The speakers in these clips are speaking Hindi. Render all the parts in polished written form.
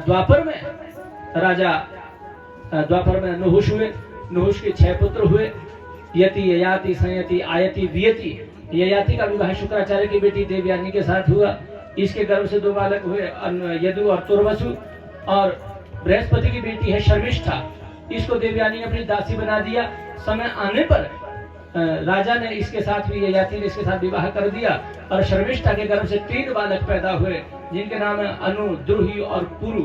द्वापर में राजा द्वापर में नहुष हुए। नहुष के 6 पुत्र हुए, यति, ययाति, संयति, आयति, वियति। ययाति का विवाह शुक्राचार्य की बेटी देवयानी के साथ हुआ। इसके गर्भ से 2 बालक हुए, यदु और तुर्वसु। और बृहस्पति की बेटी है शर्मिष्ठा, इसको देवयानी ने अपनी दासी बना दिया। समय आने पर राजा ने इसके साथ भी, ययाति ने इसके साथ विवाह कर दिया और शर्मिष्ठा के गर्भ से 3 बालक पैदा हुए, जिनके नाम है अनु, द्रुहि और पुरु।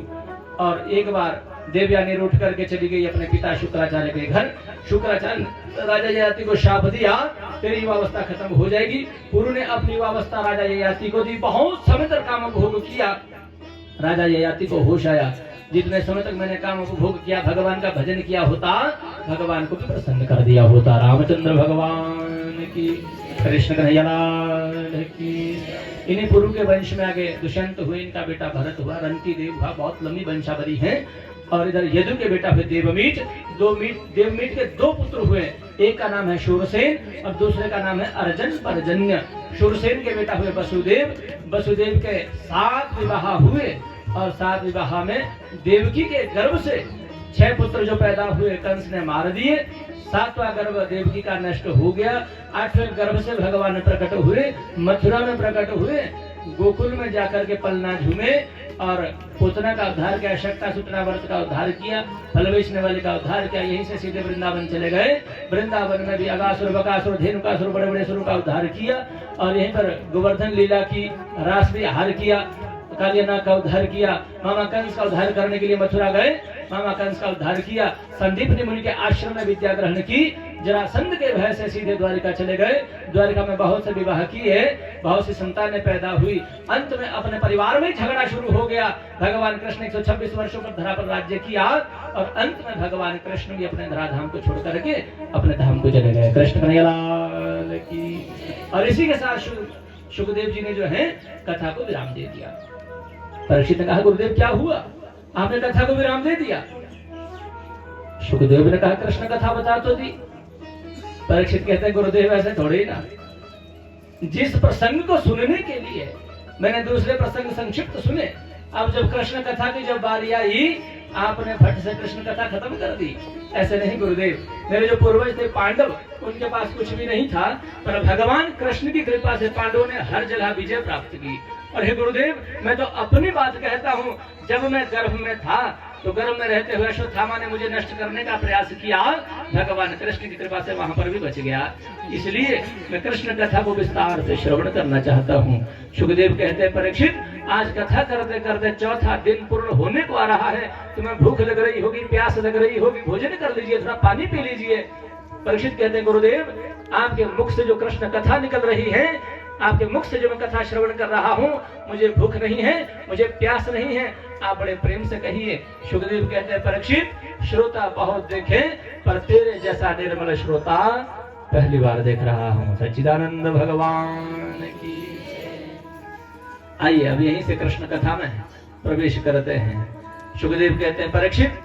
और एक बार देवयानी रूठ करके चली गई अपने पिता शुक्राचार्य के घर। शुक्राचार्य राजा ययाति को शाप दिया, तेरी युवावस्था खत्म हो जाएगी। पुरु ने अपनी युवावस्था राजा ययाति को दी। बहुत समय तक काम उपभोग किया। राजा ययाति को होश आया, जितने समय तक मैंने काम उपभोग किया, भगवान का भजन किया होता, भगवान को भी प्रसन्न कर दिया होता। रामचंद्र भगवान की, कृष्ण कन्हैया लाल की। इन्हीं पुरु के वंश में आगे दुष्यंत हुए, इनका बेटा भरत हुआ, रंती देव हुआ। बहुत लंबी वंशावली है। और इधर यदु के बेटा हुए देवमीट। देवमीट के 2 पुत्र हुए, एक का नाम है शूरसेन और दूसरे का नाम है अर्जन पर्जन्य। शूरसेन के बेटा हुए वसुदेव। वसुदेव के 7 विवाह हुए और 7 विवाह में देवकी के गर्भ से 6 पुत्र जो पैदा हुए कंस ने मार दिए। 7वां गर्भ देवकी का नष्ट हो गया। 8वें गर्भ से भगवान प्रकट हुए, मथुरा में प्रकट हुए, गोकुल में जाकर के पलना झूमे और पूतना का उद्धार किया, शक्तासुत्रावर्त का उद्धार किया, फलवेश वाले का उद्धार किया। यहीं से सीधे वृंदावन चले गए। वृंदावन में भी अगासुर, बकासुर, धेनुकासुर, बड़े बड़े सुरों का उद्धार किया और यहीं पर गोवर्धन लीला की, रास भी हार किया, कालियानाग का उद्धार किया। मामा कंस का उद्धार करने के लिए मथुरा गए, मामा कंस का उद्धार किया। संदीप ने मुनि के आश्रम में विद्या ग्रहण की। जरासंध के भय से सीधे द्वारिका चले गए। द्वारिका में बहुत से विवाह किए, बहुत सी संतानें पैदा हुई। अंत में अपने परिवार में झगड़ा शुरू हो गया। भगवान कृष्ण 126 वर्षों पर धरा पर राज्य किया और अंत में भगवान कृष्ण भी अपने धराधाम को छोड़ करके अपने धाम को चले गए। कृष्ण कन्हैया लाल की। और इसी के साथ सुखदेव जी ने जो है कथा को विराम दे दिया। परीक्षित ने कहा, गुरुदेव क्या हुआ, आपने कथा को विराम दे दिया? सुखदेव ने कहा, कृष्ण कथा बता तो दी। परीक्षित कहते हैं, गुरुदेव ऐसे थोड़े ही ना, जिस प्रसंग को सुनने के लिए मैंने दूसरे प्रसंग संक्षिप्त सुने, अब जब कृष्ण कथा की जब बारी आई, आपने फट से कृष्ण कथा खत्म कर दी। ऐसे नहीं गुरुदेव, मेरे जो पूर्वज थे पांडव, उनके पास कुछ भी नहीं था, पर भगवान कृष्ण की कृपा से पांडवों ने हर जगह विजय प्राप्त की। और हे गुरुदेव, मैं तो अपनी बात कहता हूँ, जब मैं गर्भ में था तो गर्भ में रहते हुए अश्वत्थामा ने मुझे नष्ट करने का प्रयास किया, भगवान कृष्ण की कृपा से वहां पर भी बच गया। इसलिए मैं कृष्ण कथा को विस्तार से श्रवण करना चाहता हूँ। सुखदेव कहते हैं, परीक्षित आज कथा करते करते 4था दिन पूर्ण होने को आ रहा है, तुम्हें भूख लग रही होगी, प्यास लग रही होगी, भोजन कर लीजिए, थोड़ा पानी पी लीजिए। परीक्षित कहते हैं, गुरुदेव आपके मुख से जो कृष्ण कथा निकल रही है, आपके मुख से जो मैं कथा श्रवण कर रहा हूँ, मुझे भूख नहीं है, मुझे प्यास नहीं है, आप बड़े प्रेम से कहिए। सुखदेव कहते हैं, परीक्षित श्रोता बहुत देखे, पर तेरे जैसा निर्मल श्रोता पहली बार देख रहा हूँ। सच्चिदानंद भगवान की। आइए अब यहीं से कृष्ण कथा में प्रवेश करते हैं। सुखदेव कहते हैं, परीक्षित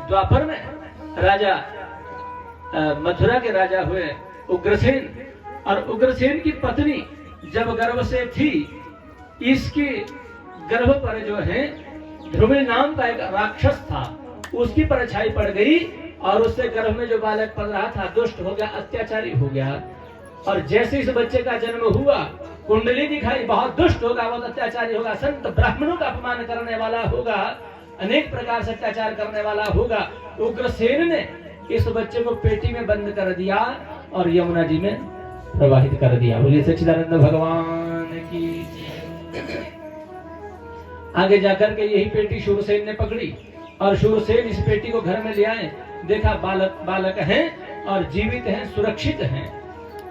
द्वापर में राजा मथुरा के राजा हुए उग्रसेन, और उग्रसेन की पत्नी जब गर्भ से थी, इसके गर्भ पर जो है ध्रुव नाम का एक राक्षस था, उसकी परछाई पड़ गई और उससे गर्भ में जो बालक पल रहा था दुष्ट हो गया, अत्याचारी हो गया। और जैसे इस बच्चे का जन्म हुआ, कुंडली दिखाई, बहुत दुष्ट होगा, बहुत अत्याचारी होगा, संत ब्राह्मणों का अपमान करने वाला होगा, अनेक प्रकार से अत्याचार करने वाला होगा। उग्रसेन ने इस बच्चे को पेटी में बंद कर दिया और यमुना जी में प्रवाहित कर दिया। बोलिए सच्चिदानंद भगवान की। आगे जाकर के यही पेटी शूरसेन ने पकड़ी और शूरसेन इस पेटी को घर में ले आए। देखा बालक हैं और जीवित हैं, सुरक्षित हैं।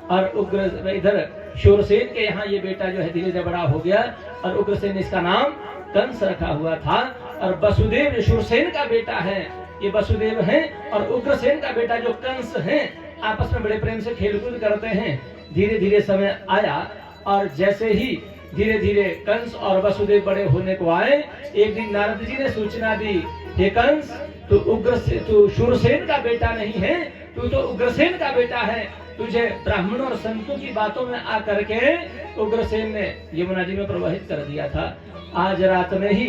और उग्र इधर शूरसेन के यहाँ ये बेटा जो है धीरे धीरे बड़ा हो गया और उग्रसेन इसका नाम कंस रखा हुआ था। और वसुदेव जो शूरसेन का बेटा है, ये वसुदेव है, और उग्रसेन का बेटा जो कंस है, आपस में बड़े प्रेम से खेलकूद करते हैं। धीरे धीरे समय आया और जैसे ही धीरे धीरे कंस और वसुदेव बड़े होने को आए, एक दिन नारद जी ने सूचना दी, हे कंस, तू शूरसेन का बेटा नहीं है, तू तो उग्रसेन का बेटा है। तुझे ब्राह्मणों और संतों की बातों में आकर के उग्रसेन ने यमुना जी में प्रवाहित कर दिया था। आज रात में ही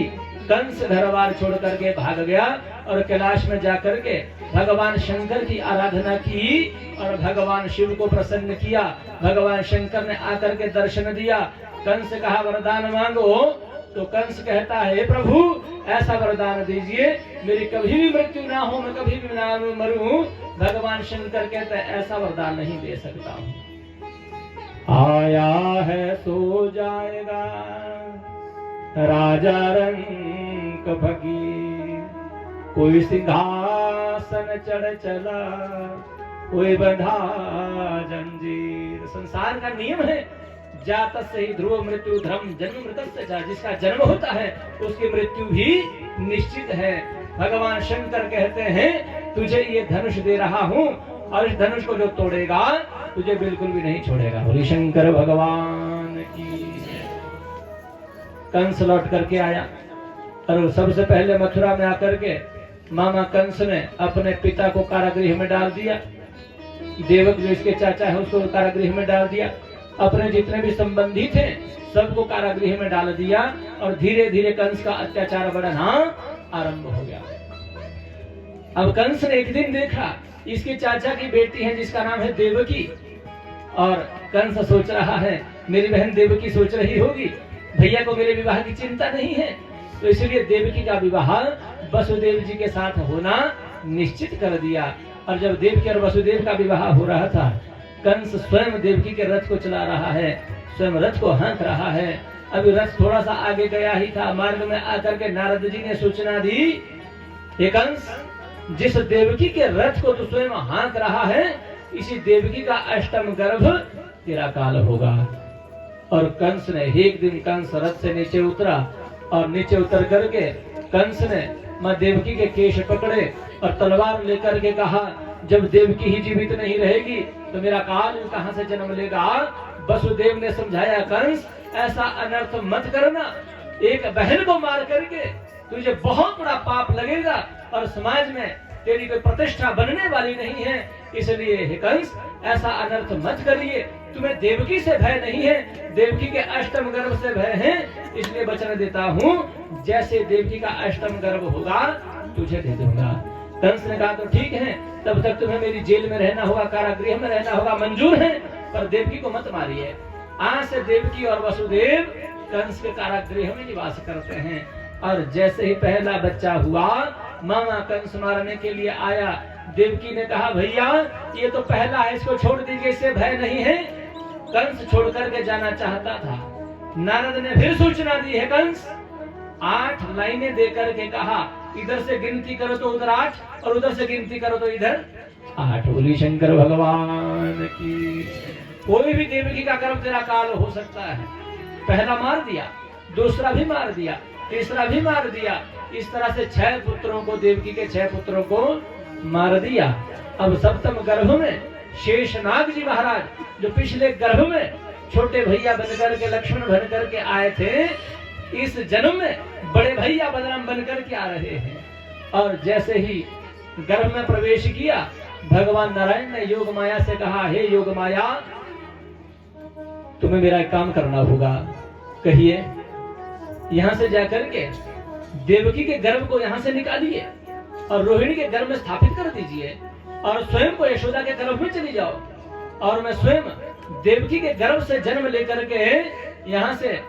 कंस घर बार छोड़ करके भाग गया और कैलाश में जाकर के भगवान शंकर की आराधना की और भगवान शिव को प्रसन्न किया। भगवान शंकर ने आकर के दर्शन दिया। कंस कहा वरदान मांगो, तो कंस कहता है प्रभु ऐसा वरदान दीजिए मेरी कभी भी मृत्यु ना हो, मैं कभी भी ना मरूं। भगवान शंकर कहते ऐसा वरदान नहीं दे सकता हूं। आया है सो जाएगा राजा रंक भगी, कोई सिंहासन चढ़ चला कोई बंधा जंजीर। संसार का नियम है जात से ही ध्रुव मृत्यु धर्म जन्म मृतस्य च, जिसका जन्म होता है उसकी मृत्यु भी निश्चित है। भगवान शंकर कहते हैं तुझे ये धनुष दे रहा हूँ और इस धनुष को जो तोड़ेगा तुझे बिल्कुल भी नहीं छोड़ेगा। बोली शंकर भगवान की। कंस लौट करके आया और सबसे पहले मथुरा में आकर के मामा कंस ने अपने पिता को कारागृह में डाल दिया। देवक जो इसके चाचा है उसको कारागृह में डाल दिया। अपने जितने भी संबंधी थे सबको कारागृह में डाल दिया और धीरे धीरे कंस का अत्याचार बढ़ना आरंभ हो गया। अब कंस ने एक दिन देखा इसके चाचा की बेटी है जिसका नाम है देवकी, और कंस सोच रहा है मेरी बहन देवकी सोच रही होगी भैया को मेरे विवाह की चिंता नहीं है, तो इसलिए देवकी का विवाह वसुदेव जी के साथ होना निश्चित कर दिया। और जब देवकी और वसुदेव का विवाह हो रहा था कंस स्वयं देवकी के रथ को चला रहा है, स्वयं रथ को हाँक रहा है। अभी रथ थोड़ा सा आगे गया ही था, मार्ग में आकर के नारद जी ने सूचना दी हे कंस जिस देवकी के रथ को तू स्वयं हाँक रहा है इसी देवकी का अष्टम गर्भ तेरा काल होगा। और कंस ने एक दिन कंस रथ से नीचे उतरा और नीचे उतर करके कंस ने मां देवकी के केश पकड़े और तलवार लेकर के कहा जब देवकी ही जीवित नहीं रहेगी तो मेरा काल कहां से जन्म लेगा। वसुदेव ने समझाया कंस ऐसा अनर्थ मत करना, एक बहन को मार करके तुझे बहुत बड़ा पाप लगेगा और समाज में तेरी कोई प्रतिष्ठा बनने वाली नहीं है, इसलिए हे कंस ऐसा अनर्थ मत करिए। तुम्हें देवकी से भय नहीं है, देवकी के अष्टम गर्भ से भय है, इसलिए वचन देता हूँ जैसे देवकी का अष्टम गर्भ होगा तुझे दे दूंगा। कंस ने कहा तो ठीक है, तब तक तुम्हें मेरी जेल में रहना होगा, कारागृह में रहना होगा, मंजूर है, पर देवकी को मत मारिए। आज से देवकी और वसुदेव कंस के कारागृह में निवास करते हैं। और जैसे ही पहला बच्चा हुआ मामा कंस मारने के लिए आया। देवकी ने कहा भैया ये तो पहला है, इसको छोड़ दीजिए, इससे भय नहीं है। कंस छोड़ करके जाना चाहता था। नारद ने फिर सूचना दी है कंस 8 लाइनें देकर के कहा इधर से गिनती करो तो उधर 8 और उधर से गिनती करो तो इधर 8। बोली शंकर भगवान की। कोई भी देवकी का गर्भ तेरा काल हो सकता है। पहला मार दिया, दूसरा भी मार दिया, तीसरा भी मार दिया। इस तरह से 6 पुत्रों को देवकी के 6 पुत्रों को मार दिया। अब सप्तम गर्भ में शेषनाग जी महाराज जो पिछले गर्भ में छोटे भैया बनकर के लक्ष्मण बनकर के आए थे, इस जन्म में बड़े भैया बलराम बनकर के आ रहे हैं। और जैसे ही गर्भ में प्रवेश किया भगवान नारायण ने योग माया से कहा हे योग माया तुम्हें मेरा एक काम करना होगा। कहिए। यहां से जाकर के देवकी के गर्भ को यहां से निकालिए और रोहिणी के गर्भ में स्थापित कर दीजिए और स्वयं को यशोदा के गर्भ में चली जाओ और मैं स्वयं देवकी के गर्भ से जन्म लेकर के यहाँ से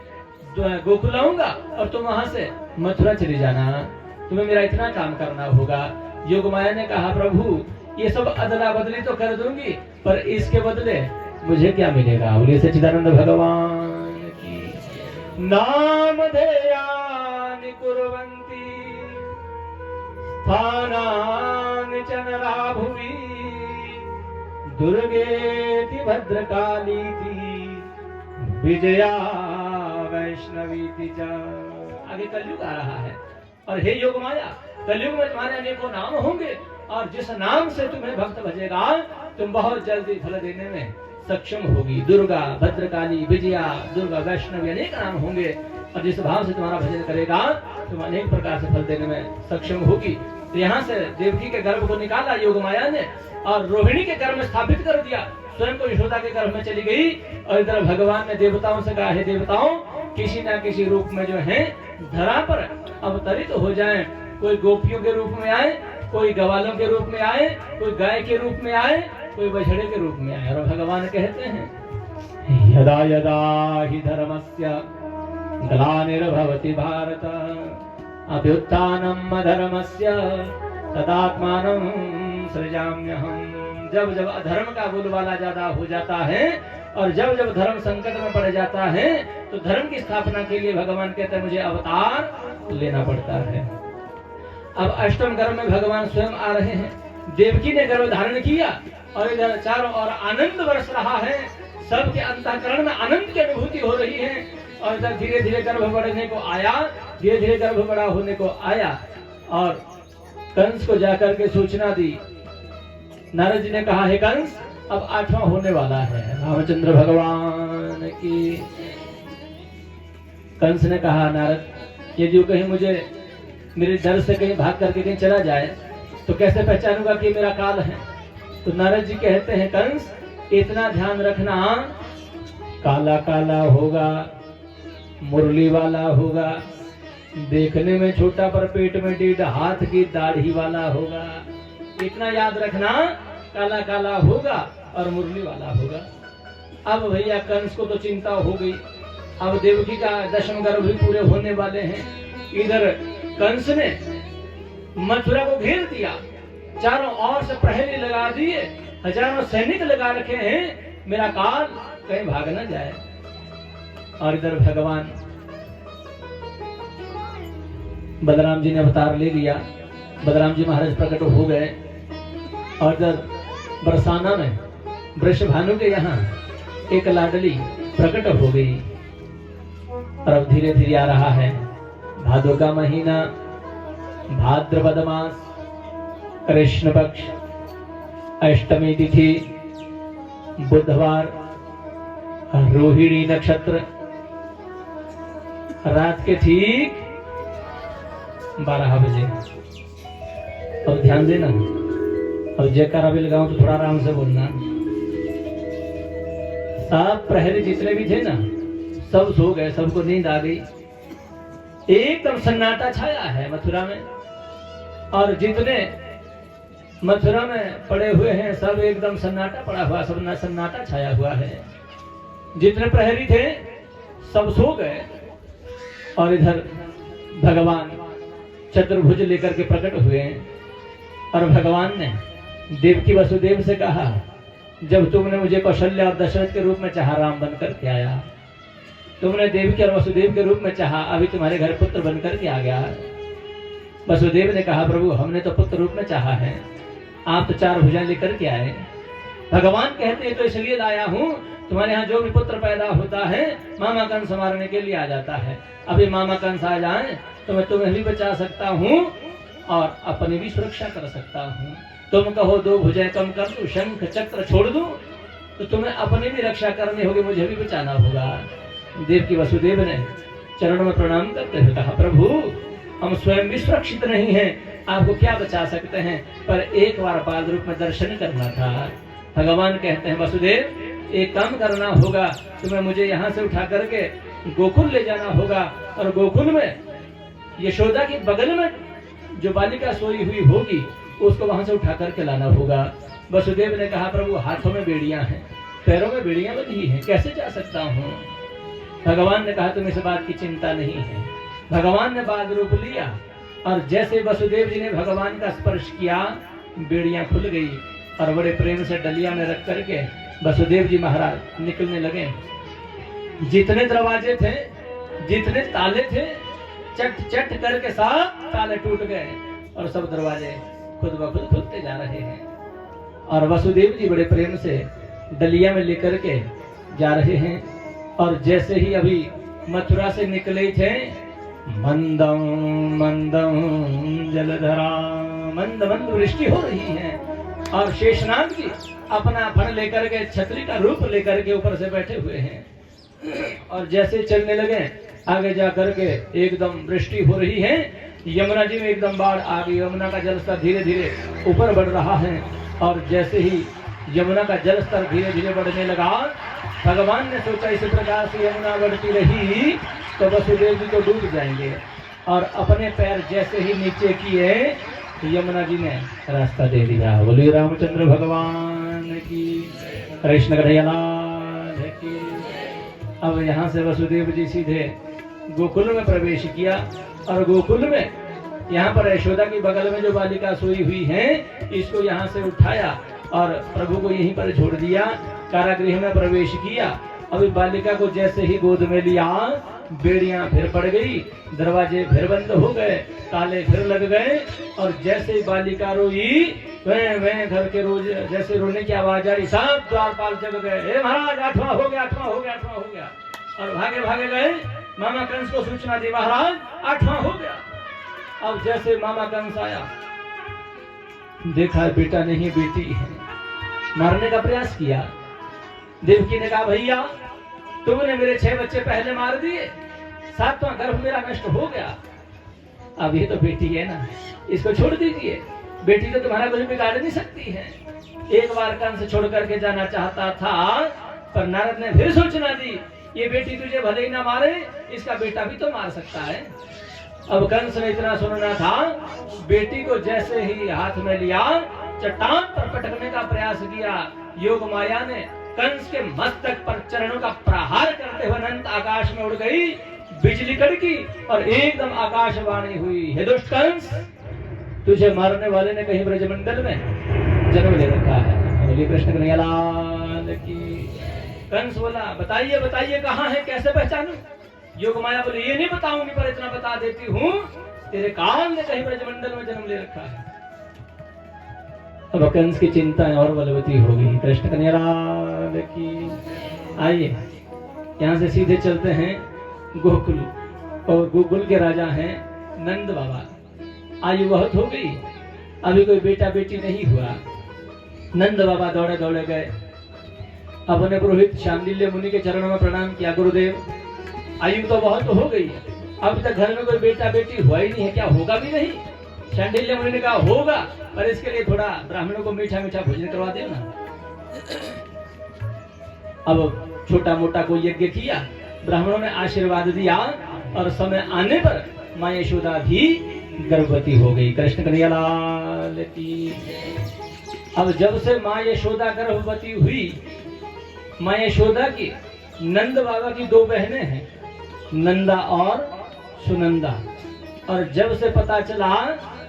गोकुल आऊंगा और तुम वहां से मथुरा चली जाना। तुम्हें मेरा इतना काम करना होगा। योगमाया ने कहा प्रभु ये सब अदला बदली तो कर दूंगी पर इसके बदले मुझे क्या मिलेगा। बोलिए सच्चिदानंद भगवान की। नाम धेयानि कुर्वन्ति स्थानानि च नरा भुवि दुर्गेति भद्रकालीति विजया वैष्णवीति च। आगे कलयुग आ रहा है और हे योग माया कलयुग में तुम्हारे अनेकों नाम होंगे और जिस नाम से तुम्हें भक्त भजेगा तुम बहुत जल्दी फल देने में सक्षम होगी। दुर्गा, भद्रकाली, विजया, दुर्गा, वैष्णवी अनेक नाम होंगे और जिस भाव से तुम्हारा भजन करेगा तुम अनेक प्रकार से फल देने में सक्षम होगी। तो यहाँ से देवकी के गर्भ को निकाला योग माया ने और रोहिणी के गर्भ में स्थापित कर दिया। स्वयं को यशोदा के गर्भ में चली गई और इधर भगवान ने देवताओं से कहा हे देवताओं किसी न किसी रूप में जो है धरा पर अवतरित हो जाएं। कोई गोपियों के रूप में आए, कोई ग्वालों के रूप में आए, कोई गाय के रूप में आए, कोई बछड़े के रूप में आए। और भगवान कहते हैं यदा यदा हि धर्मस्य ग्लानिर्भवति भारत अभ्युत्थानम् अधर्मस्य तदात्मानं सृजाम्यहम्। जब जब अधर्म का बोलबाला ज्यादा हो जाता है और जब जब धर्म संकट में पड़ जाता है तो धर्म की स्थापना के लिए भगवान कहते हैं मुझे अवतार लेना पड़ता है। अब अष्टम गर्भ में भगवान स्वयं आ रहे हैं। देवकी ने गर्भ धारण किया और इधर चारों ओर आनंद बरस रहा है। सबके अंतःकरण में आनंद की अनुभूति हो रही है। और इधर धीरे धीरे गर्भ बढ़ने को आया, धीरे धीरे गर्भ बड़ा होने को आया और कंस को जाकर के सूचना दी। नारद जी ने कहा हे कंस अब 8वां होने वाला है। रामचंद्र भगवान की। कंस ने कहा नारद यदि कहीं मुझे मेरे डर से कहीं भाग करके कहीं चला जाए तो कैसे पहचानूंगा कि मेरा काल है। तो नारद जी कहते हैं कंस इतना ध्यान रखना, काला काला होगा, मुरली वाला होगा, देखने में छोटा पर पेट में 1.5 हाथ की दाढ़ी वाला होगा। इतना याद रखना, काला काला होगा और मुरली वाला होगा। अब भैया कंस को तो चिंता हो गई। अब देवकी का 10वां गर्भ भी पूरे होने वाले हैं। इधर कंस ने मथुरा को घेर दिया, चारों ओर से प्रहरी लगा दिए, हजारों सैनिक लगा रखे हैं, मेरा काल कहीं भाग न जाए। और इधर भगवान बलराम जी ने अवतार ले लिया। बलराम जी महाराज प्रकट हो गए और इधर बरसाना में वृषभानु के यहाँ एक लाडली प्रकट हो गई। और अब धीरे धीरे आ रहा है भादो का महीना, भाद्रपद मास, कृष्ण पक्ष, अष्टमी तिथि, बुधवार, रोहिणी नक्षत्र, रात के ठीक 12 बजे। और ध्यान देना और जयकारा भी लगाऊं तो थोड़ा आराम से बोलना। सब प्रहरी जितने भी थे ना सब सो गए, सबको नींद आ गई। एकदम सन्नाटा छाया है मथुरा में। और जितने मथुरा में पड़े हुए हैं सब एकदम सन्नाटा पड़ा हुआ, सब सन्नाटा छाया हुआ है। जितने प्रहरी थे सब सो गए। और इधर भगवान चतुर्भुज लेकर के प्रकट हुए और भगवान ने देवकी वसुदेव से कहा जब तुमने मुझे कौशल्य और दशरथ के रूप में चाहा राम बनकर के आया, तुमने देवकी और वसुदेव के रूप में चाहा, अभी तुम्हारे घर पुत्र बनकर के आ गया। वसुदेव ने कहा प्रभु हमने तो पुत्र रूप में चाहा है, आप तो 4 भुजाएं लेकर के आए। भगवान कहते हैं तो इसलिए लाया हूँ, तुम्हारे यहाँ जो भी पुत्र पैदा होता है मामा कंस मारने के लिए आ जाता है। अभी मामा कंस आ जाए तो मैं तुम्हें भी बचा सकता हूँ और अपनी भी सुरक्षा कर सकता हूँ। तुम कहो 2 भुजाएं कम कर दूं, शंख चक्र छोड़ दूं, तो तुम्हें अपनी भी रक्षा करनी होगी, मुझे भी बचाना होगा। देवकी वसुदेव ने चरणों में प्रणाम करते हुए कहा प्रभु हम स्वयं भी सुरक्षित नहीं हैं, आपको क्या बचा सकते हैं, पर एक बार बाल रूप में दर्शन करना था। भगवान कहते हैं वसुदेव एक काम करना होगा, तुम्हें मुझे यहाँ से उठा करके गोकुल ले जाना होगा और गोकुल में यशोदा के बगल में जो बालिका सोई हुई होगी उसको वहां से उठा करके लाना होगा। वसुदेव ने कहा प्रभु हाथों में बेड़ियां हैं, पैरों में बेड़ियां बंधी हैं, कैसे जा सकता हूँ। भगवान ने कहा तुम्हें इस बात की चिंता नहीं है। भगवान ने बाल रूप लिया और जैसे वसुदेव जी ने भगवान का स्पर्श किया बेड़ियां खुल गई और बड़े प्रेम से डलिया में रख करके वसुदेव जी महाराज निकलने लगे। जितने दरवाजे थे, जितने ताले थे, चट चट करके सब ताले टूट गए और सब दरवाजे खुद ब खुद खुलते जा रहे हैं। और वसुदेव जी बड़े प्रेम से डलिया में लेकर के जा रहे हैं। और जैसे ही अभी मथुरा से निकले थे मंदम मंदम जलधरा, मंद मंद वृष्टि हो रही है और शेषनाग जी अपना फण लेकर के छतरी का रूप लेकर के ऊपर से बैठे हुए हैं। और जैसे चलने लगे आगे जा करके एकदम वृष्टि हो रही है। यमुना जी में एकदम बाढ़ आ गई, यमुना का जल स्तर धीरे धीरे ऊपर बढ़ रहा है। और जैसे ही यमुना का जल स्तर धीरे धीरे बढ़ने लगा। भगवान ने सोचा इसी प्रकार से यमुना बढ़ती रही तो वसुदेव जी तो डूब जाएंगे, और अपने पैर जैसे ही नीचे किए यमुना जी ने रास्ता दे दिया। बोलिए रामचंद्र भगवान की, कृष्ण कन्हैया लाल की। अब यहाँ से वसुदेव जी सीधे गोकुल में प्रवेश किया, और गोकुल में यहाँ पर यशोदा की बगल में जो बालिका सोई हुई है इसको यहाँ से उठाया और प्रभु को यहीं पर छोड़ दिया। कारागृह में प्रवेश किया। अभी बालिका को जैसे ही गोद में लिया, बेड़ियां फिर पड़ गई, दरवाजे फिर बंद हो गए, ताले फिर लग गए, और जैसे ही बालिका रोई वह घर के रोज जैसे रोने की आवाज आई, सब द्वारपाल जग गए। हे महाराज, 8वां हो गया, 8वां हो गया, 8वां हो गया। और भागे भागे गए, मामा कंस को सूचना दी, महाराज 8वां हो गया। अब जैसे मामा कंस आया, देखा बेटा नहीं बेटी है, मारने का प्रयास किया। देवकी ने कहा, भैया तुमने मेरे 6 बच्चे पहले मार दिए, 7वां गर्भ मेरा नष्ट हो गया, अब ये तो बेटी है ना, इसको छोड़ दीजिए, बेटी तो तुम्हारा कुछ बिगाड़ नहीं सकती है। एक बार कंस छोड़ करके जाना चाहता था, पर नारद ने फिर सूचना दी, ये बेटी तुझे भले ही ना मारे, इसका बेटा भी तो मार सकता है। अब कंस ने इतना सुनना था, बेटी को जैसे ही हाथ में लिया, चट्टान पर पटकने का प्रयास किया। योग माया ने कंस के मस्तक पर चरणों का प्रहार करते हुए अनंत आकाश में उड़ गई, बिजली कड़की और एकदम आकाशवाणी हुई, हे दुष्ट कंस, तुझे मारने वाले ने कहीं ब्रजमंडल में जन्म ले रखा है। बोलिए कृष्ण कन्हैया लाल की। कंस बोला, बताइए बताइए कहाँ है, कैसे पहचानूं? योग माया बोले, ये नहीं बताऊंगी, पर इतना बता देती हूँ, तेरे काल ने कहीं ब्रजमंडल में जन्म ले रखा है। अब कंस की चिंताएं और बलवती होगी। कृष्ण कन्हैया लाल की। आइए यहाँ से सीधे चलते हैं गोकुल, और गोकुल के राजा हैं नंद बाबा। आयु बहुत हो गई, अभी कोई बेटा बेटी नहीं हुआ। नंद बाबा दौड़े दौड़े गए, अपने पुरोहित शांडिल्य मुनि के चरणों में प्रणाम किया, गुरुदेव आयु तो बहुत हो गई है, अब तक घर में कोई बेटा बेटी हुआ ही नहीं है, क्या होगा भी नहीं? शांडिल्य मुनि ने कहा, होगा, पर इसके लिए थोड़ा ब्राह्मणों को मीठा मीठा भोजन करवा देना। अब छोटा मोटा कोई यज्ञ किया, ब्राह्मणों ने आशीर्वाद दिया, और समय आने पर माँ यशोदा भी गर्भवती हो गई। कृष्ण कन्हैया लाल की। अब जब से माँ यशोदा गर्भवती हुई, माँ यशोदा की नंद बाबा की 2 बहनें हैं, नंदा और सुनंदा, और जब से पता चला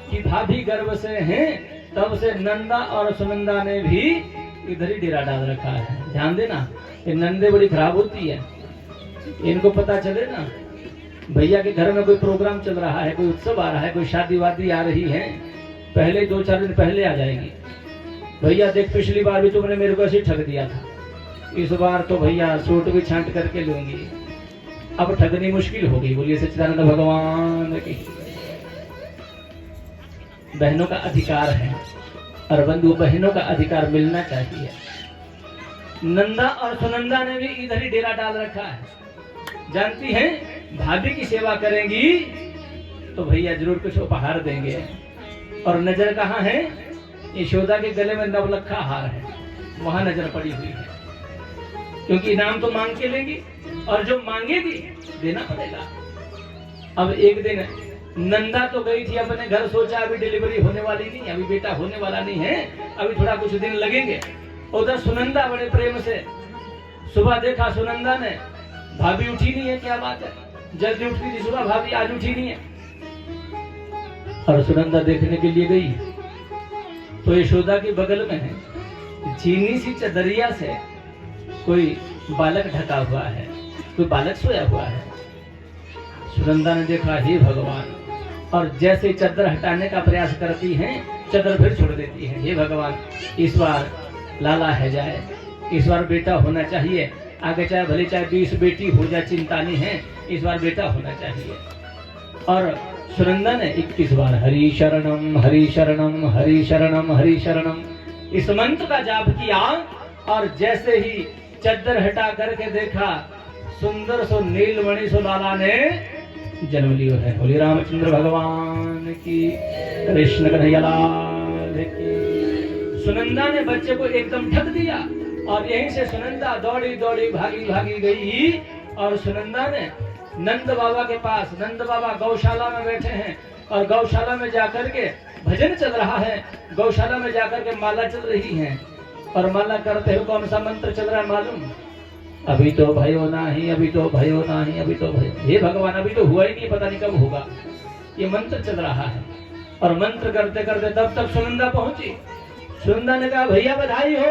कि भाभी गर्भ से हैं, तब से नंदा और सुनंदा ने भी इधर ही डेरा डाल रखा है। ध्यान देना, ये नंदे बड़ी खराब होती है, इनको पता चले ना भैया के घर में कोई प्रोग्राम चल रहा है, कोई उत्सव आ रहा है, कोई शादी वादी आ रही है, पहले 2-4 दिन पहले आ जाएगी, भैया देख पिछली बार भी तुमने मेरे को ऐसे ठग दिया था, इस बार तो भैया सूट भी छांट करके लूंगी, अब ठगनी मुश्किल होगी। बोलिए सच्चिदानंद भगवान की। बहनों का अधिकार है, और बंधु बहनों का अधिकार मिलना चाहिए। नंदा और सुनंदा ने भी इधर ही डेरा डाल रखा है, जानती हैं भाभी की सेवा करेंगी तो भैया जरूर कुछ उपहार देंगे। और नजर कहाँ है? यशोदा के गले में नवलखा हार है, वहां नजर पड़ी हुई है, क्योंकि इनाम तो मांग के लेंगी, और जो मांगेगी देना पड़ेगा। अब एक दिन नंदा तो गई थी अपने घर, सोचा अभी डिलीवरी होने वाली नहीं, अभी बेटा होने वाला नहीं है, अभी थोड़ा कुछ दिन लगेंगे। उधर सुनंदा बड़े प्रेम से, सुबह देखा सुनंदा ने भाभी उठी नहीं है, क्या बात है, जल्दी उठती थी सुबह, भाभी आज उठी नहीं है। और सुनंदा देखने के लिए गई तो यशोदा के बगल में है चीनी सी चदरिया से कोई बालक ढका हुआ है, कोई बालक सोया हुआ है। सुनंदा ने देखा, हे भगवान, और जैसे चादर हटाने का प्रयास करती हैं, चादर फिर छोड़ देती है। हे भगवान, इस बार लाला है जाए, इस बार बेटा होना चाहिए, आगे चाहे भले चाहे 20 बेटी हो जाए, चिंता नहीं है, इस बार बेटा होना चाहिए। और सुनंदा ने 21 बार हरि शरणम हरि शरणम हरि शरणम हरि शरणम इस मंत्र का जाप किया, और जैसे ही चादर हटा करके देखा, सुंदर सो नीलमणि सो लाला ने जन्म लियो है। बोली रामचंद्र भगवान की, कृष्ण कन्हैया लाल की। सुनंदा ने बच्चे को एकदम ढक दिया और यहीं से सुनंदा दौड़ी दौड़ी भागी भागी गई और सुनंदा ने नंद बाबा के पास, नंद बाबा गौशाला में बैठे हैं और गौशाला में जाकर के भजन चल रहा है, गौशाला में जाकर के माला चल रही है और माला करते हुए कौन सा मंत्र चल रहा है मालूम? अभी तो भयो नाही, अभी तो भयो नाही, अभी तो भयो। हे भगवान, अभी तो हुआ ही नहीं, पता नहीं कब होगा। ये मंत्र चल रहा है और मंत्र करते करते तब तक सुनंदा पहुंची। सुनंदा ने कहा भैया बधाई हो।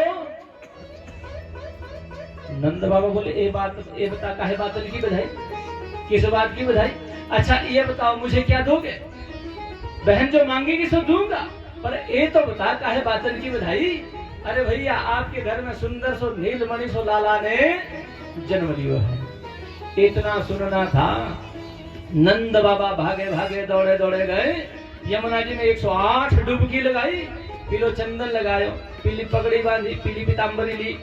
नंद बाबा बोले ये बता काहे बात की बधाई, किस बात की बधाई? अच्छा ये बताओ मुझे क्या दोगे? बहन जो मांगेगी सो दूंगा, पर ये तो बता काहे बातन की बधाई? अरे भैया आपके घर में सुंदर सो नीलमणि सो लाला ने जन्म लियो है। इतना सुनना था। नंद बाबा भागे भागे दौड़े दौड़े गए, यमुना जी में 108 डुबकी लगाई, पीलो चंदन लगायो, पीली पगड़ी बांधी, पीली पीताम्बरी ली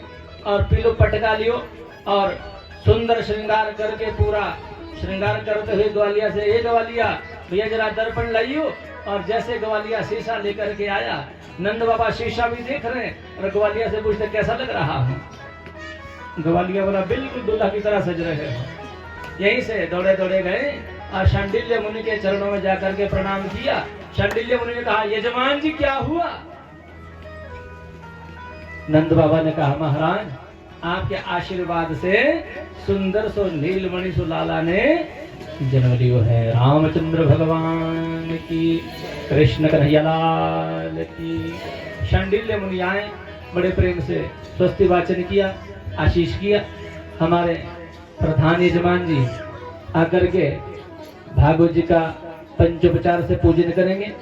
और पीलो पटका लियो और सुंदर श्रृंगार करके पूरा श्रृंगार करते हुए ग्वालिया से, ये ग्वालिया भैया जरा दर्पण लाइयो। और जैसे ग्वालिया शीशा लेकर के आया, नंद बाबा शीशा भी देख रहे हैं और ग्वालिया से पूछते कैसा लग रहा हूँ? ग्वालिया बोला बिल्कुल दूल्हा की तरह सज रहे हो। यहीं से दौड़े दौड़े गए और शांडिल्य मुनि के चरणों में जाकर के प्रणाम किया। शांडिल्य मुनि ने कहा यजमान जी क्या हुआ? नंद बाबा ने कहा महाराज आपके आशीर्वाद से सुंदर सो नीलमणि सो लाला ने जन्म लियो है। रामचंद्र भगवान की, कृष्ण कन्हैया लाल की। शांडिल्य मुनि आए, बड़े प्रेम से स्वस्ति वाचन किया, आशीष किया। हमारे प्रधान यजमान जी आकर के भागवत जी का पंचोपचार से पूजन करेंगे,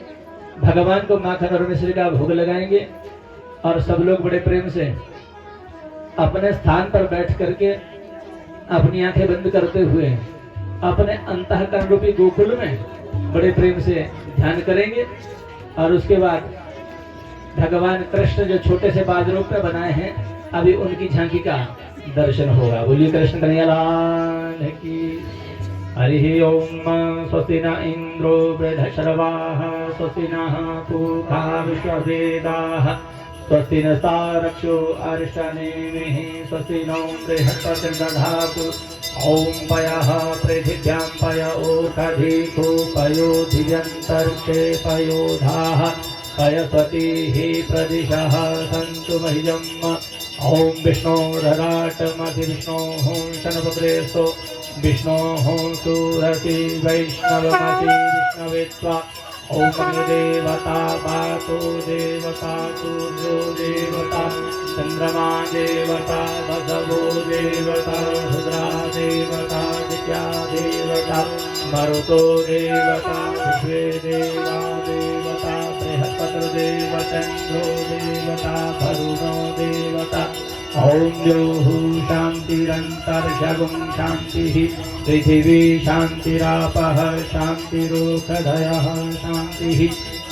भगवान को माखन और मिश्री का भोग लगाएंगे और सब लोग बड़े प्रेम से अपने स्थान पर बैठ करके अपनी आंखें बंद करते हुए अपने अंतःकरण रूपी गोकुल में बड़े प्रेम से ध्यान करेंगे। और उसके बाद भगवान कृष्ण जो छोटे से बाज रूप में बनाए हैं, अभी उनकी झांकी का दर्शन होगा। बोलिए कृष्ण कन्हैया लाल की। हरि ओम। स्वस्ति न इंद्रो वृद्धशर्वाः, स्वस्ति नः पूषा विश्ववेदाः, स्वस्ति नस्तारक्षो अरिष्टनेमिः, स्वस्ति नो बृहस्पतिर्दधातु। ओम पयः पृथिव्यां पय ओषधीषु पयो धियन्तरिक्षे पयोधाः, पयस्वतीः प्रदिशः सन्तु मह्यम्। ओम विष्णोरराटमधिविष्णोः शनपप्रेस्तो, विष्णोः सुरति वैष्णवमति विष्णवे त्वा। ओम देवता पातु देवता सूर्यो देवता, चंद्रमा देवता बसवो देवता, रुद्रा देवता दित्या देवता, मरुतो देवता विश्वे देवा देवता, बृहस्पतिर्देव चंद्रो देवता, वरुणो देवता। ओम द्योः शान्तिरन्तरिक्षं शान्तिः, पृथिवी शान्तिरापः शान्तिरोषधयः शान्तिः,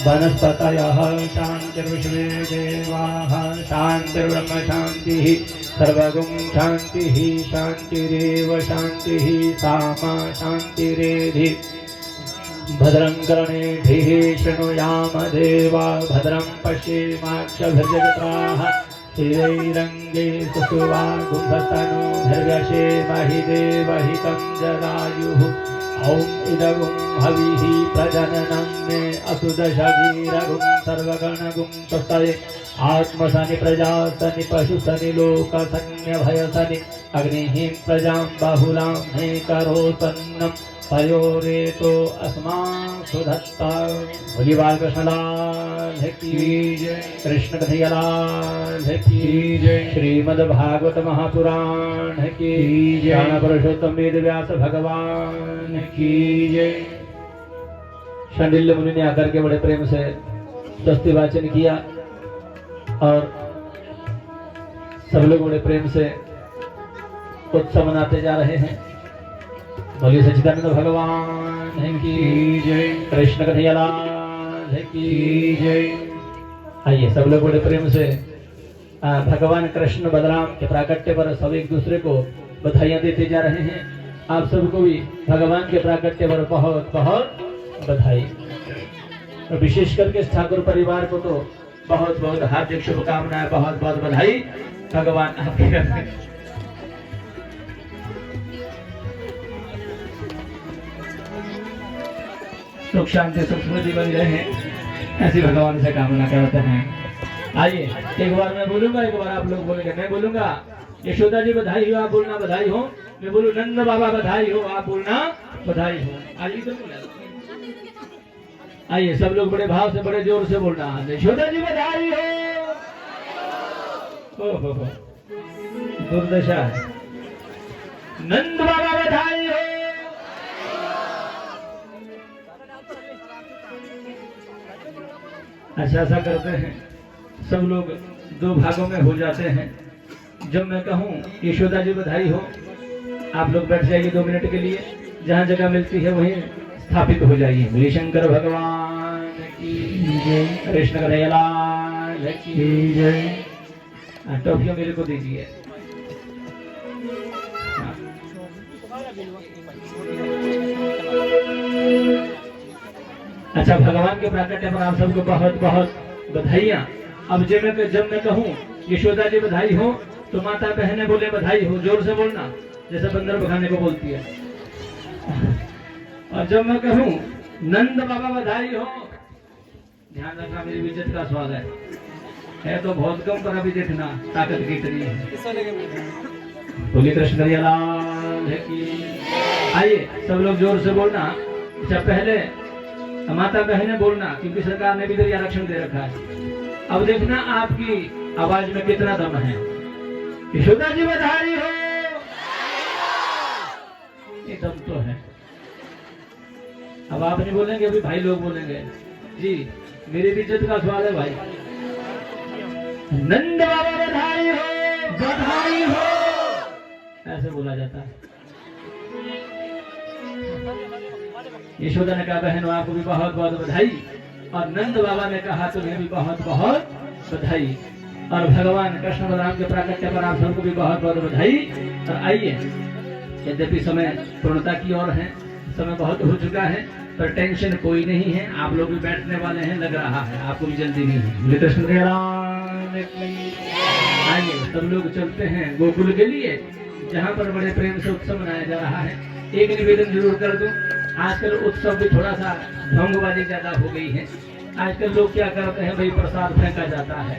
वनस्पतयः शान्तिर्विश्वे देवाः शान्तिर्ब्रह्म शान्तिः, सर्वगुं शान्तिः शान्तिरेव शान्तिः, सामा शान्तिरेधि। भद्रं कर्णेभिः शृणुयाम देवा, भद्रं पश्येमाक्षभिर्यजत्राः, स्थिरैरङ्गे सुषुवागुंभस्तनूभिर्व्यशेमहि देवहितं जदायुः। ॐ इदगुं हविः प्रजननं मे असुदशवीरगुं सर्वगणगुं स्वस्तये। आत्मसनि प्रजासनि पशुसनि लोकसन्यभयसनि, अग्निः प्रजां बहुलां मे करोतन्नं, पयोरेतो अस्मान् सुधत्ता। बोलिए बालकृष्ण लाल की जय, कृष्ण कन्हैया लाल की जय। श्रीमद्भागवत महापुराण की जय। ज्ञान पुरुषोत्तम वेद व्यास भगवान की जय। शांडिल्य मुनि ने आकर के बड़े प्रेम से स्वस्ति वाचन किया और सब लोग बड़े प्रेम से उत्सव मनाते जा रहे हैं। बोलिए सच्चिदानंद भगवान की जय, कृष्ण कन्हैया लाल की जय। आइए सब लोग बड़े प्रेम से भगवान कृष्ण बलराम के प्राकट्य पर सब एक दूसरे को बधाइयां देते जा रहे हैं। आप सबको भी भगवान के प्राकट्य पर बहुत बहुत बधाई। और विशेष करके इस ठाकुर परिवार को तो बहुत बहुत हार्दिक शुभकामनाएं, बहुत बहुत बधाई। भगवान आपके सुख शांति सुख समृद्धि बनी रहे, ऐसी भगवान से कामना करते हैं। आइए एक बार मैं बोलूंगा, एक बार आप लोग बोलेंगे। मैं बोलूंगा यशोदा जी बधाई हो, आप बोलना बधाई हो। मैं बोलूं नंद बाबा बधाई हो, आप बोलना बधाई हो। आइए तो आइए सब लोग बड़े भाव से बड़े जोर से बोलना, यशोदा जी बधाई हो। दुर्दशा है। नंद बाबा बधाई हो। ऐसा करते हैं सब लोग दो भागों में हो जाते हैं। जब मैं कहूँ यशोदा जी बधाई हो, आप लोग बैठ जाइए 2 मिनट के लिए, जहाँ जगह मिलती है वहीं स्थापित हो जाइए। बोलिए शंकर भगवान की जय, कृष्ण कन्हैया की जय। टॉफियां मेरे को दीजिए। अच्छा, भगवान के प्राकट्य पर आप सबको बहुत बहुत बधाइयाँ। अब जब मैं कहूँ यशोदा जी बधाई हो, तो माता बहनें बोले बधाई हो, जोर से बोलना, जैसे बंदर बखाने को बोलती है। और जब मैं कहूँ नंद बाबा बधाई हो, ध्यान रखना मेरी इज्जत का सवाल है तो बहुत कम, पर अभी देखना ताकत कितनी है। बोलिए कृष्ण कन्हैया की। आइए सब लोग जोर से बोलना। अच्छा, पहले माता बहनें बोलना, क्योंकि सरकार ने भी तो आरक्षण दे रखा है। अब देखना आपकी आवाज में कितना दम है। यशोदा जी बधाई हो, ये दम तो है। अब आप नहीं बोलेंगे, अभी भाई लोग बोलेंगे। जी मेरी भी इज्जत का सवाल है भाई। नंद बाबा बधाई हो, बधाई हो, ऐसे बोला जाता है। यशोदा ने कहा बहनों आपको भी बहुत बहुत बधाई, और नंद बाबा ने कहा तुम्हें भी बहुत बहुत बधाई, और भगवान कृष्ण बलराम के प्राकट्य पर आप सबको भी बहुत बहुत बधाई। और आइए, यद्यपि समय पूर्णता की ओर है, समय बहुत हो चुका है, पर टेंशन कोई नहीं है। आप लोग भी बैठने वाले हैं, लग रहा है आपको भी जल्दी नहीं है। कृष्ण आइए सब लोग चलते हैं गोकुल के लिए, जहाँ पर बड़े प्रेम से उत्सव मनाया जा रहा है। एक निवेदन जरूर कर दूं, आजकल उत्सव भी थोड़ा सा ढोंगबाजी ज्यादा हो गई है। आजकल लोग क्या करते हैं भाई, प्रसाद फेंका जाता है,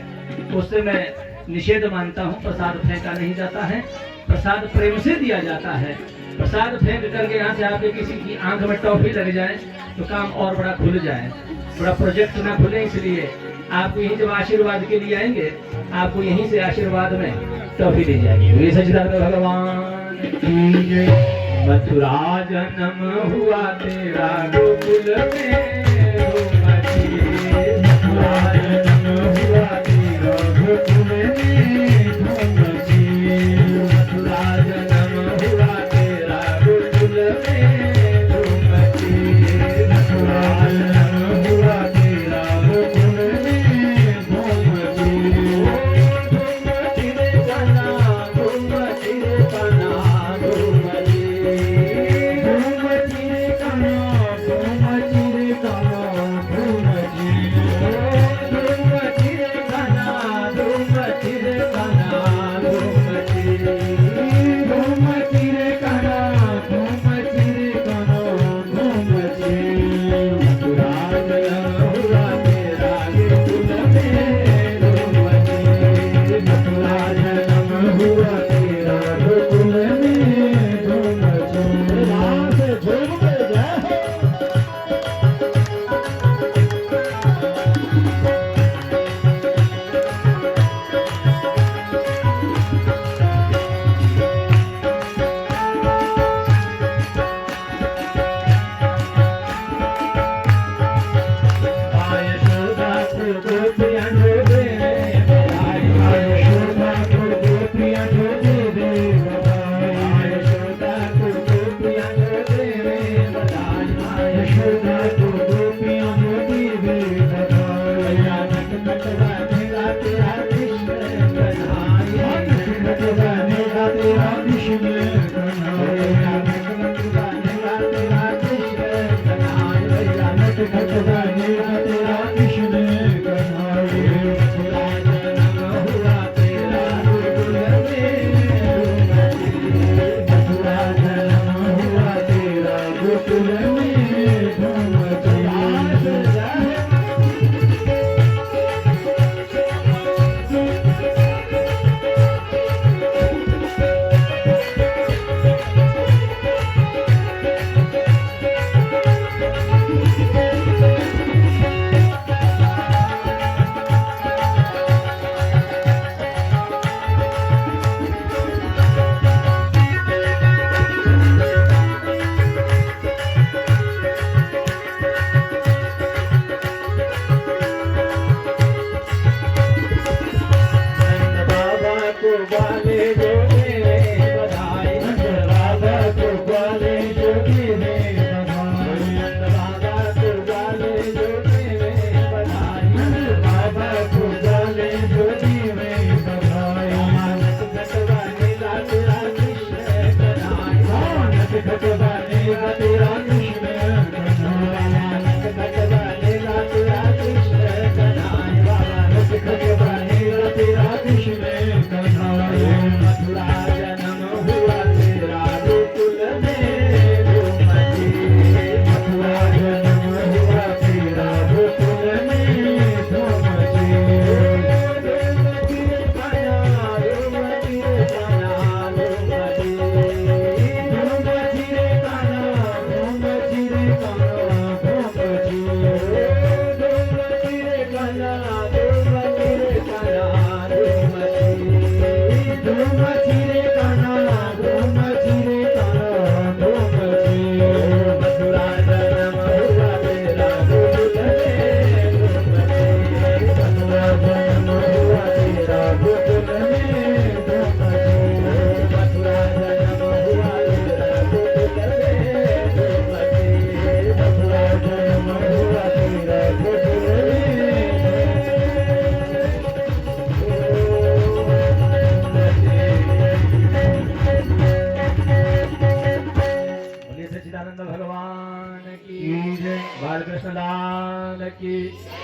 उससे मैं निषेध मानता हूँ। प्रसाद फेंका नहीं जाता है, प्रसाद प्रेम से दिया जाता है। प्रसाद फेंक करके यहाँ से आपके किसी की आंख में टॉफी लग जाए तो काम और बड़ा खुल जाए, बड़ा प्रोजेक्ट ना खुले। इसलिए आपको यहीं जब आशीर्वाद के लिए आएंगे, आपको यहीं से आशीर्वाद में टॉफी दी जाएगी। सच्चिदानंद भगवान की जय। मथुरा जन्म हुआ तेरा गोकुल में, मथुरा जन्म हुआ तेरा गोकुल में, मथुरा जन्म हुआ तेरा गोकुल में, मथुरा जन्म हुआ तेरा गोकुल में, घूम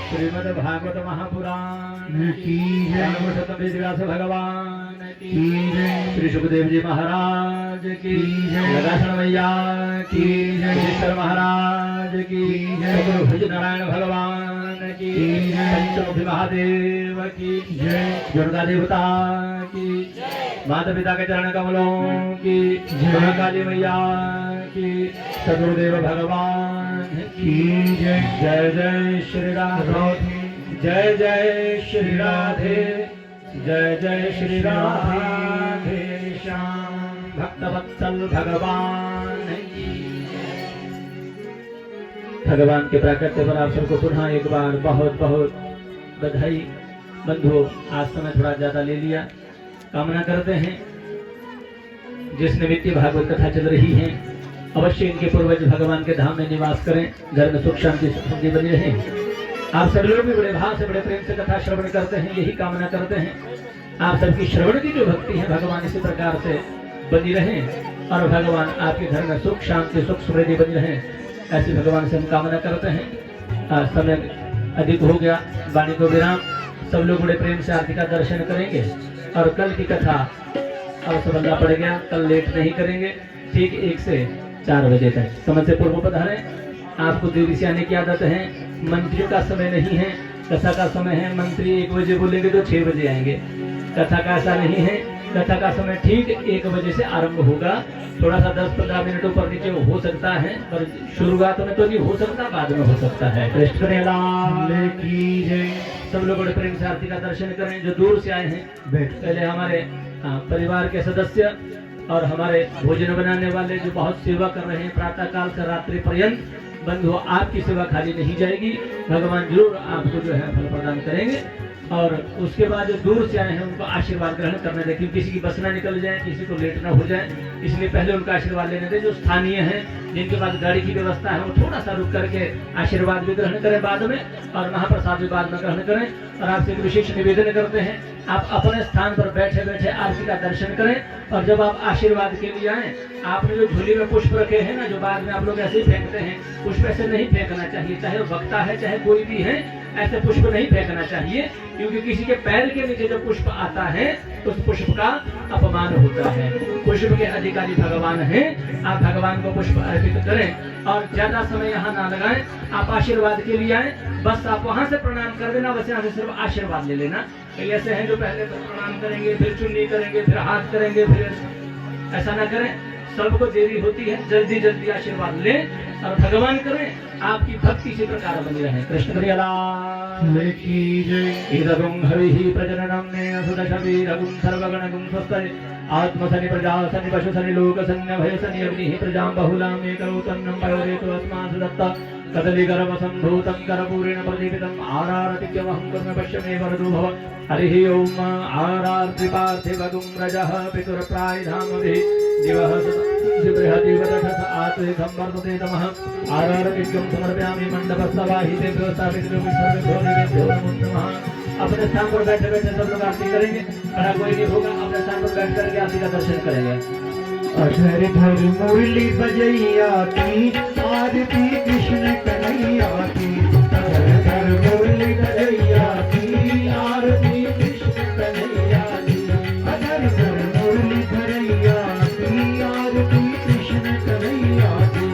श्रीमद् भागवत महापुराण की जय। वेद व्यास भगवान की जय। श्री सुखदेव जी महाराज की जय। लगासन मैया की जय। ईश्वर महाराज की जय। गुरु भुज नारायण भगवान की जय। पंचमुखी महादेव की जय। दुर्गा देवता की माता पिता के चरण कमलों की जय। काली मैया की सदगुरुदेव भगवान की जय। जय जय श्री राधे जय जय श्री राधे जय जय श्री राधे श्याम भक्तवत्सल भगवान की। भगवान के प्राकट्य पर आप सबको पुनः एक बार बहुत बहुत बधाई। बंधुओं, आज समय थोड़ा ज्यादा ले लिया। कामना करते हैं जिस निमित्त भागवत कथा चल रही है अवश्य इनके पूर्वज भगवान के धाम में निवास करें, घर में सुख शांति समृद्धि बनी रहे। आप सब लोग भी बड़े भाव से बड़े प्रेम से कथा श्रवण करते हैं, यही कामना करते हैं आप सबकी श्रवण की जो भक्ति है भगवान इसी प्रकार से बनी रहे और भगवान आपके घर में सुख शांति सुख समृद्धि बनी रहे, ऐसी भगवान से हम कामना करते हैं। समय अधिक हो गया, वाणी को विराम। सब लोग बड़े प्रेम से आरती का दर्शन करेंगे और कल की कथा अवश्य बनना पड़ गया, कल लेट नहीं करेंगे, ठीक 1 से 4 बजे तक समय से पूर्व पधारें। आपको देरी से आने की आदत है, मंत्रियों का समय नहीं है, कथा का समय है। मंत्री 1 बजे बोलेंगे तो 6 बजे आएंगे। कथा का ऐसा नहीं है, कथा का समय ठीक 1 बजे से आरंभ होगा। थोड़ा सा 10-15 मिनट ऊपर नीचे हो सकता है, पर शुरुआत में तो नहीं हो सकता, बाद में हो सकता है। कृष्ण लाल की जय। सब लोग बड़े प्रेम से आरती का दर्शन करें। जो दूर से आए हैं, पहले हमारे परिवार के सदस्य और हमारे भोजन बनाने वाले जो बहुत सेवा कर रहे हैं प्रातः काल से रात्रि पर्यंत, बंधु आपकी सेवा खाली नहीं जाएगी। भगवान जरूर आपको जो है फल प्रदान करेंगे। और उसके बाद जो दूर से आए हैं उनको आशीर्वाद ग्रहण करने दें, क्योंकि किसी की बस ना निकल जाए, किसी को लेट ना हो जाए, इसलिए पहले उनका आशीर्वाद लेने दें। जो स्थानीय हैं, जिनके पास गाड़ी की व्यवस्था है, वो थोड़ा सा रुक करके आशीर्वाद भी ग्रहण करें बाद में, और महाप्रसाद भी बाद में ग्रहण करें। और आपसे एक विशेष निवेदन करते हैं, आप अपने स्थान पर बैठे बैठे आरती का दर्शन करें। और जब आप आशीर्वाद के लिए आए, आपने जो झोली में पुष्प रखे हैं ना, जो बाद में आप लोग ऐसे ही फेंकते हैं, पुष्प ऐसे नहीं फेंकना चाहिए। चाहे वो वक्ता है चाहे कोई भी है, ऐसे पुष्प नहीं फेंकना चाहिए, क्योंकि किसी के पैर के नीचे जो पुष्प आता है उस पुष्प का अपमान होता है। पुष्प के अधिकारी भगवान हैं, आप भगवान को पुष्प अर्पित करें और ज्यादा समय यहाँ ना लगाएं। आप आशीर्वाद के लिए आए, बस आप वहां से प्रणाम कर देना, बस यहाँ से सिर्फ आशीर्वाद ले लेना। कई ऐसे हैं जो पहले तो प्रणाम करेंगे, फिर चुन्नी करेंगे, फिर हाथ करेंगे, फिर ऐसा ना करें। सबको देरी होती है, जल्दी जल्दी आशीर्वाद लें और भगवान करें आपकी भक्ति इसी प्रकार बनी रहे। कृष्ण की जय। इदगुं हरिः प्रजननं ने असुदशवीरगुं सर्वगणगुं स्वस्तये आत्मसनि प्रजासनि पशुसनि लोकसन्य भयसनि अग्निः प्रजां बहुलां मे करोतन्नं पयोदेतु अस्मासु दत्ता कदलीगर्भसम्भूतं करपूरेण प्रदीपितम् आरारतिक्यमहं कर्म पश्य मे वरदो भव। हरिः ओम् आरार्तिपार्थिवगुं रजः पितुर्प्रायधामभिः दिवः बृहदेवदशस आत्मेकं वर्तते तमः आरारतिक्यं समर्पयामि मण्डपस्तवाहिते व्यवस्थापितो सर्वेभ्यो देवेभ्यो नमो नमः। अपने स्थान पर बैठे बैठे सब लोग आरती करेंगे, खड़ा कोई नहीं होगा, अपने स्थान पर बैठ करके आरती का दर्शन करेंगे। अधर धर मुरली बजैया की आरती कृष्ण कन्हैया की। अधर धर मुरली बजैया की आरती कृष्ण कन्हैया की। अधर धर मुरली बजैया की आरती कृष्ण कन्हैया की।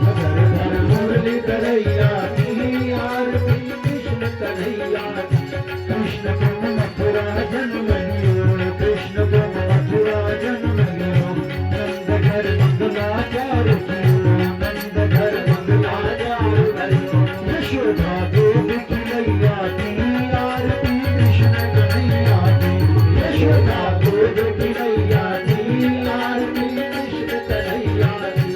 अधर धर मुरली बजैया की आरती कृष्ण कन्हैया की। कृष्ण को मथुरा जन्म लियो, कृष्ण को मथुरा जन्म लियो। नंद घर मंगलाचार कियो, नंद घर मंगलाचार करियो। यशोदा देव की नैया की आरती कृष्ण कन्हैया की। यशोदा देव की नैया की आरती कृष्ण कन्हैया की।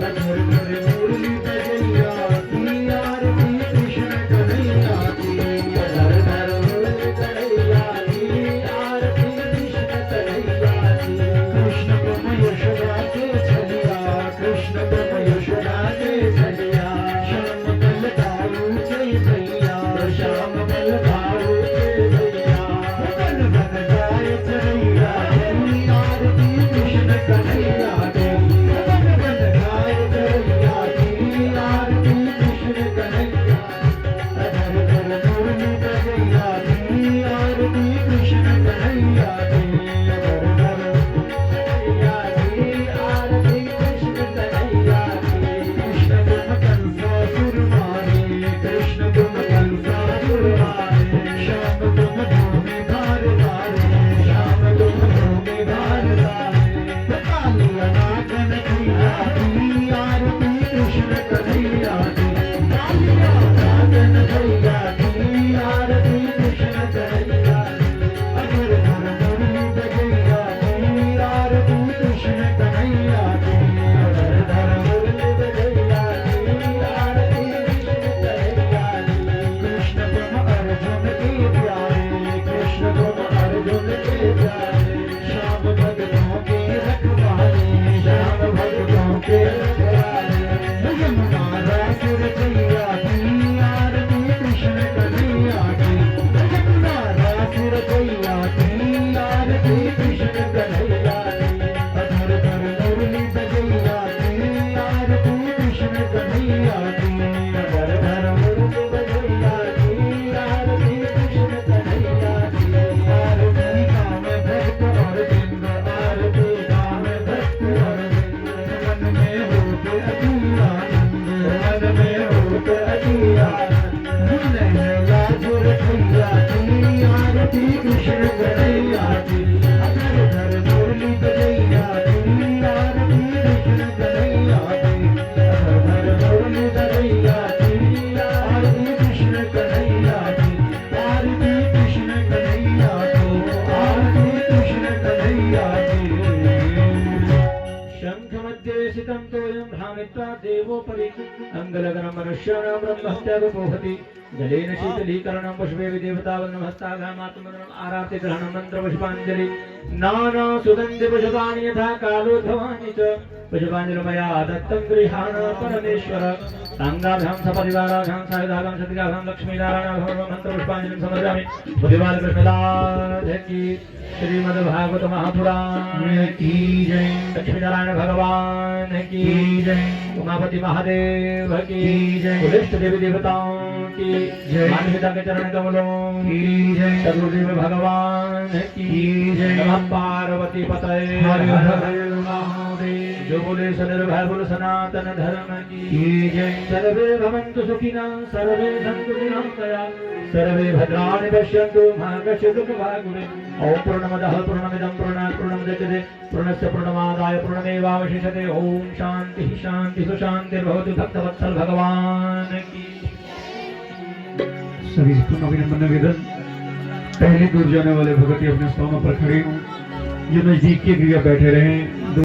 अधर धर मुरली बजैया की आरती कृष्ण कन्हैया की। अधर धर आरती कृष्ण कन्हैया की धर धर मुरली बजैया की आरती कृष्ण कन्हैया की धर धर मुरली बजैया की आरती कृष्ण कन्हैया की आरती कृष्ण कन्हैया को आरती कृष्ण कन्हैया की शंख मध्ये सितं तोयं भ्रामित्वा देवोपरि अंगलगनं मनुष्याणां ब्रह्महत्यागपोहति जलेन शीतलीकरणं पुष्पे विदेवतावन्नमस्ताघामात्मनम् आराते ग्रहणं मन्त्रपुष्पाञ्जलि नाना सुगन्धि पुष्पाणि यथा कालोद्भवानि च पुष्पाञ्जलिमया दत्तं गृहाण परमेश्वर साङ्गाभ्यां सपरिवाराभ्यां सायुधाभ्यां शतगाभ्यां लक्ष्मीनारायणाभ्यां मन्त्रपुष्पाञ्जलिं समर्पयामि बुद्धिमान कृष्णदास की श्रीमद्भागवत महापुराण की जय लक्ष्मीनारायण भगवान की जय उमापति महादेव की जय कुलिष्ठ देवी देवताओं की जय मानवता के चरण कमलों की जय सदगुरुदेव भगवान की जय नमः पार्वती पतये हर हर हर हर महादेव जो बोले सनिर्भय बोल सनातन धर्म की जय सर्वे भवन्तु सुखिनः सर्वे सन्तु निरामया सर्वे भद्राणि पश्यन्तु मा कश्चित् दुःखभाग्भवेत् ॐ पूर्णमदः पूर्णमिदं पूर्णात् पूर्णमुदच्यते पूर्णस्य पूर्णमादाय पूर्णमेवावशिष्यते ॐ शान्तिः शान्तिः शान्तिर्भवतु भक्तवत्सल भगवान की सभी पुनः अभिनंदन निवेदन पहले दूर जाने वाले भगत अपने स्थानों पर खड़े हों, जो नजदीक के क्रिया बैठे रहें।